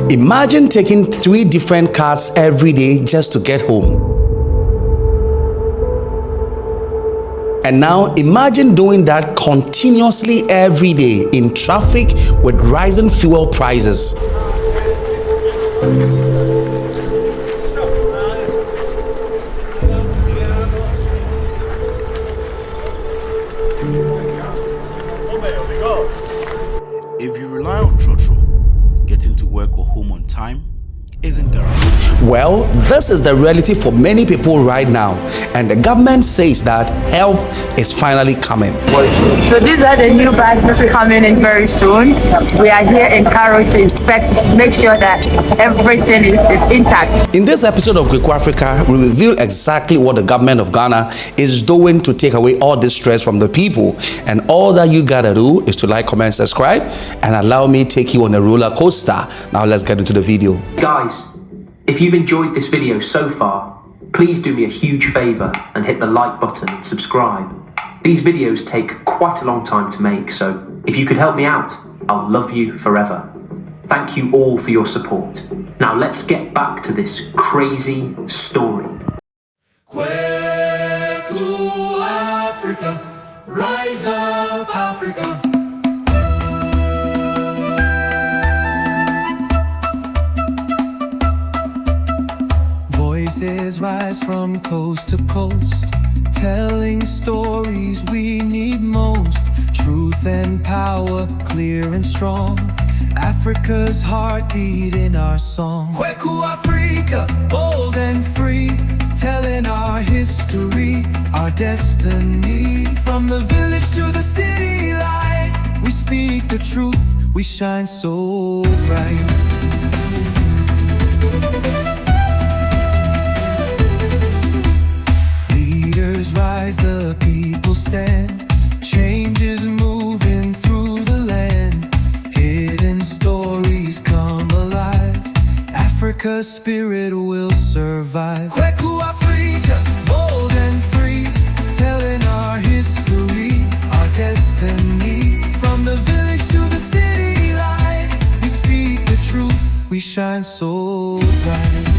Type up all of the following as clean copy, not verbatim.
Imagine taking 3 different cars every day just to get home. And now imagine doing that continuously every day in traffic with rising fuel prices. If you rely on trotro, getting to work or home on time isn't guaranteed. Well, this is the reality for many people right now, and the government says that help is finally coming. So these are the new buses coming in very soon. We are here in Accra to inspect, make sure that everything is intact. In this episode of Kweku Africa, we reveal exactly what the government of Ghana is doing to take away all this stress from the people. And all that you gotta do is to like, comment, subscribe, and allow me take you on a roller coaster. Now let's get into the video. Guys, if you've enjoyed this video so far, please do me a huge favour and hit the like button and subscribe. These videos take quite a long time to make, so if you could help me out, I'll love you forever. Thank you all for your support. Now let's get back to this crazy story. Kweku Africa, rise up Africa. Voices rise from coast to coast, telling stories we need most. Truth and power, clear and strong. Africa's heartbeat in our song. Kweku Africa, bold and free, telling our history, our destiny. From the village to the city light, we speak the truth, we shine so bright. Rise, the people stand. Change is moving through the land. Hidden stories come alive. Africa's spirit will survive. Kweku Africa, bold and free, telling our history, our destiny. From the village to the city light, we speak the truth, we shine so bright.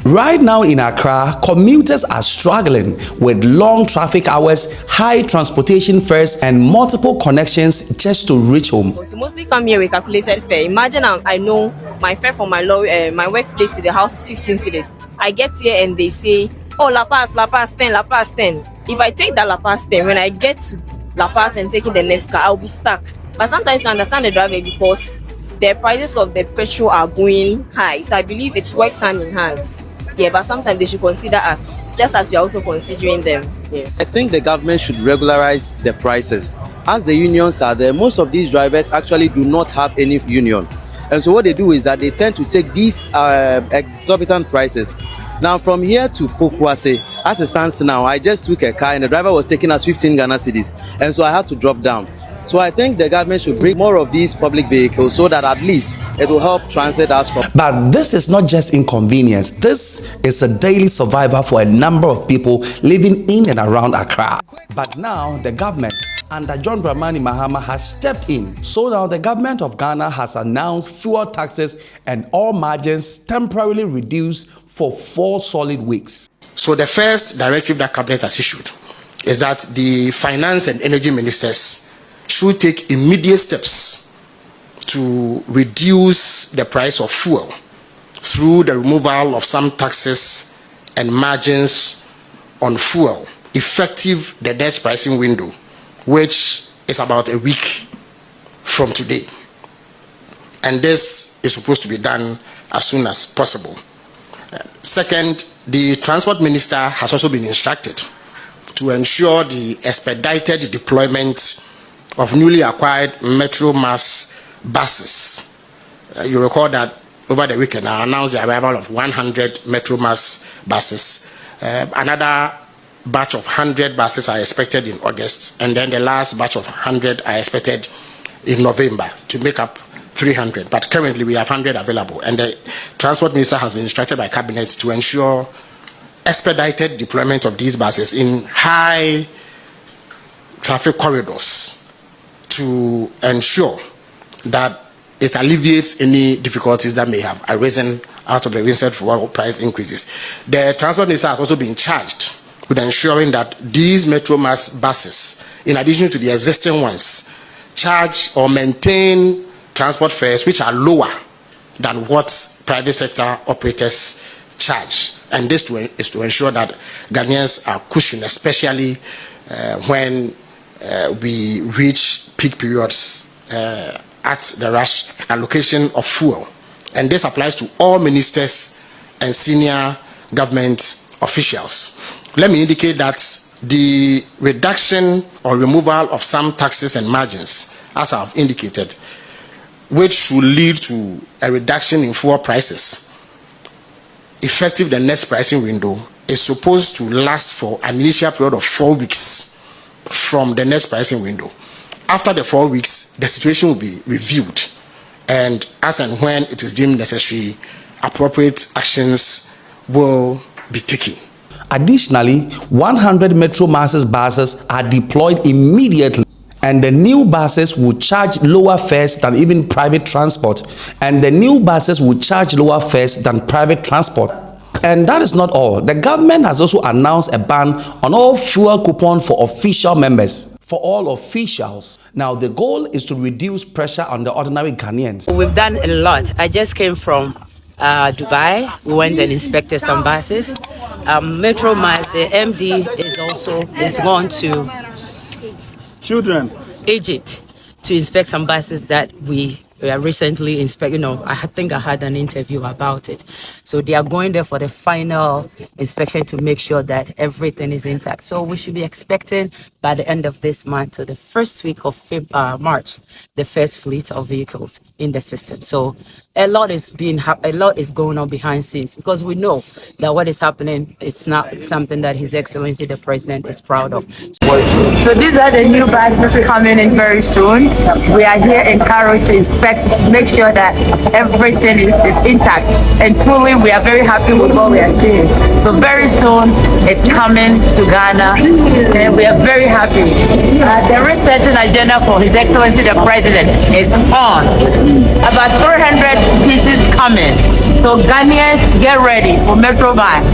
Right now in Accra, commuters are struggling with long traffic hours, high transportation fares, and multiple connections just to reach home. So mostly come here with calculated fare. Imagine I know my fare from my workplace to the house is 15 cedis. I get here and they say, oh, La Paz 10, La Paz 10. If I take that La Paz 10, when I get to La Paz and taking the next car, I'll be stuck. But sometimes to understand the driver because the prices of the petrol are going high. So I believe it works hand in hand. Yeah, but sometimes they should consider us, just as we are also considering them. Yeah. I think the government should regularize the prices. As the unions are there, most of these drivers actually do not have any union. And so what they do is that they tend to take these exorbitant prices. Now from here to Pokuase, as it stands now, I just took a car and the driver was taking us 15 Ghana cedis. And so I had to drop down. So I think the government should bring more of these public vehicles so that at least it will help transit us from. But this is not just inconvenience. This is a daily survival for a number of people living in and around Accra. But now the government under John Dramani Mahama has stepped in. So now the government of Ghana has announced fuel taxes and all margins temporarily reduced for 4 solid weeks. So the first directive that cabinet has issued is that the finance and energy ministers should take immediate steps to reduce the price of fuel through the removal of some taxes and margins on fuel, effective the next pricing window, which is about a week from today. And this is supposed to be done as soon as possible. Second, the transport minister has also been instructed to ensure the expedited deployment of newly acquired Metro Mass buses. You recall that over the weekend I announced the arrival of 100 Metro Mass buses. Another batch of 100 buses are expected in August, and then the last batch of 100 are expected in November to make up 300. But currently we have 100 available, and the Transport Minister has been instructed by Cabinet to ensure expedited deployment of these buses in high traffic corridors to ensure that it alleviates any difficulties that may have arisen out of the recent fuel price increases. The Transport Minister has also been charged with ensuring that these Metro Mass buses, in addition to the existing ones, charge or maintain transport fares which are lower than what private sector operators charge. And this is to ensure that Ghanaians are cushioned, especially when we reach peak periods at the rush allocation of fuel. And this applies to all ministers and senior government officials. Let me indicate that the reduction or removal of some taxes and margins, as I've indicated, which should lead to a reduction in fuel prices, effective the next pricing window, is supposed to last for an initial period of 4 weeks from the next pricing window. After the 4 weeks, the situation will be reviewed, and as and when it is deemed necessary, appropriate actions will be taken. Additionally, 100 Metro Masses buses are deployed immediately, and the new buses will charge lower fares than even private transport, and the new buses will charge lower fares than private transport. And that is not all. The government has also announced a ban on all fuel coupon for official members, for all officials. Now, the goal is to reduce pressure on the ordinary Ghanaians. We've done a lot. I just came from Dubai. We went and inspected some buses. Metro Mass, the MD is gone to Egypt to inspect some buses that we recently inspected. I think I had an interview about it. So they are going there for the final inspection to make sure that everything is intact. So we should be expecting by the end of this month to the first week of March, the first fleet of vehicles in the system. So a lot is going on behind scenes, because we know that what is happening is not something that His Excellency the President is proud of. So these are the new buses coming in very soon. We are here in Cairo to inspect, to make sure that everything is intact. And truly, we are very happy with what we are seeing. So very soon, it's coming to Ghana, and we are very happy. The resetting agenda for His Excellency the President is on. About 300 pieces coming. So Ghanaians, get ready for Metro Mass.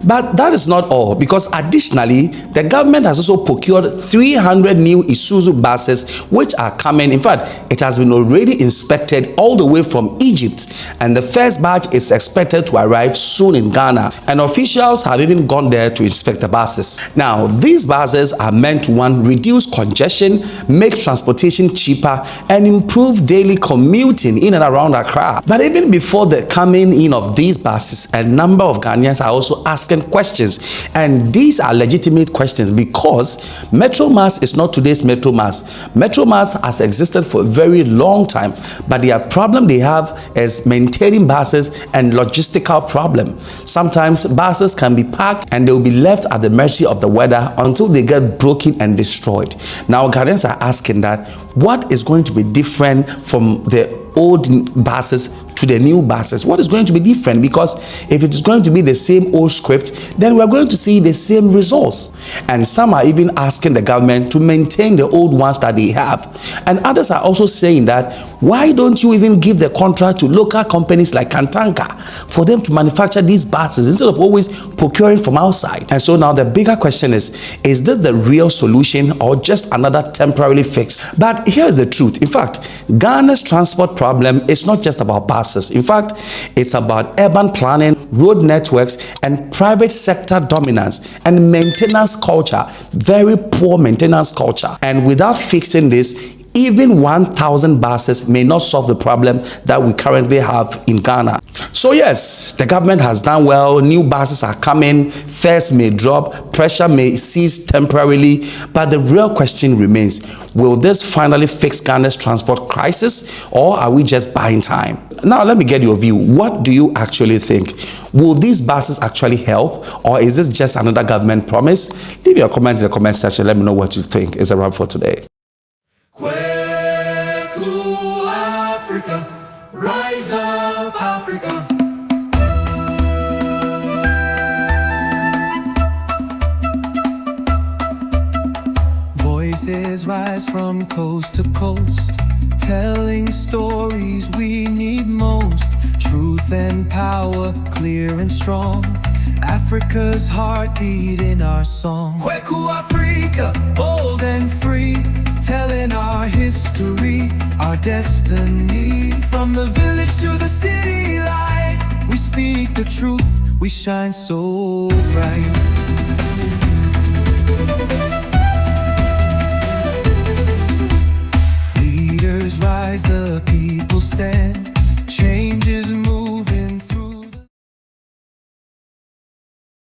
But that is not all, because additionally, the government has also procured 300 new Isuzu buses which are coming. In fact, it has been already inspected all the way from Egypt, and the first batch is expected to arrive soon in Ghana, and officials have even gone there to inspect the buses. Now, these buses are meant to, one, reduce congestion, make transportation cheaper, and improve daily commuting in and around Accra. But even before the coming in of these buses, a number of Ghanaians are also asking questions, and these are legitimate questions, because Metro Mass is not today's Metro Mass. Metro Mass has existed for a very long time, but the problem they have is maintaining buses and logistical problem. Sometimes buses can be parked and they will be left at the mercy of the weather until they get broken and destroyed. Now, Ghanaians are asking that what is going to be different from the old buses to the new buses? What is going to be different? Because if it is going to be the same old script, then we are going to see the same results. And some are even asking the government to maintain the old ones that they have. And others are also saying that, why don't you even give the contract to local companies like Kantanka for them to manufacture these buses instead of always procuring from outside? And so now the bigger question is this the real solution or just another temporary fix? But here's the truth. In fact, Ghana's transport problem is not just about buses. In fact, it's about urban planning, road networks, and private sector dominance and maintenance culture, very poor maintenance culture. And without fixing this, Even 1,000 buses may not solve the problem that we currently have in Ghana. So yes, the government has done well. New buses are coming, fares may drop, pressure may cease temporarily, but the real question remains, will this finally fix Ghana's transport crisis, or are we just buying time? Now let me get your view. What do you actually think? Will these buses actually help, or is this just another government promise? Leave your comments in the comment section. Let me know what you think. It's a wrap for today. Africa, rise up, Africa. Voices rise from coast to coast, telling stories we need most. Truth and power, clear and strong. Africa's heartbeat in our song. Kweku Africa, bold and free, telling our history, our destiny. From the village to the city light, we speak the truth, we shine so bright. Leaders rise, the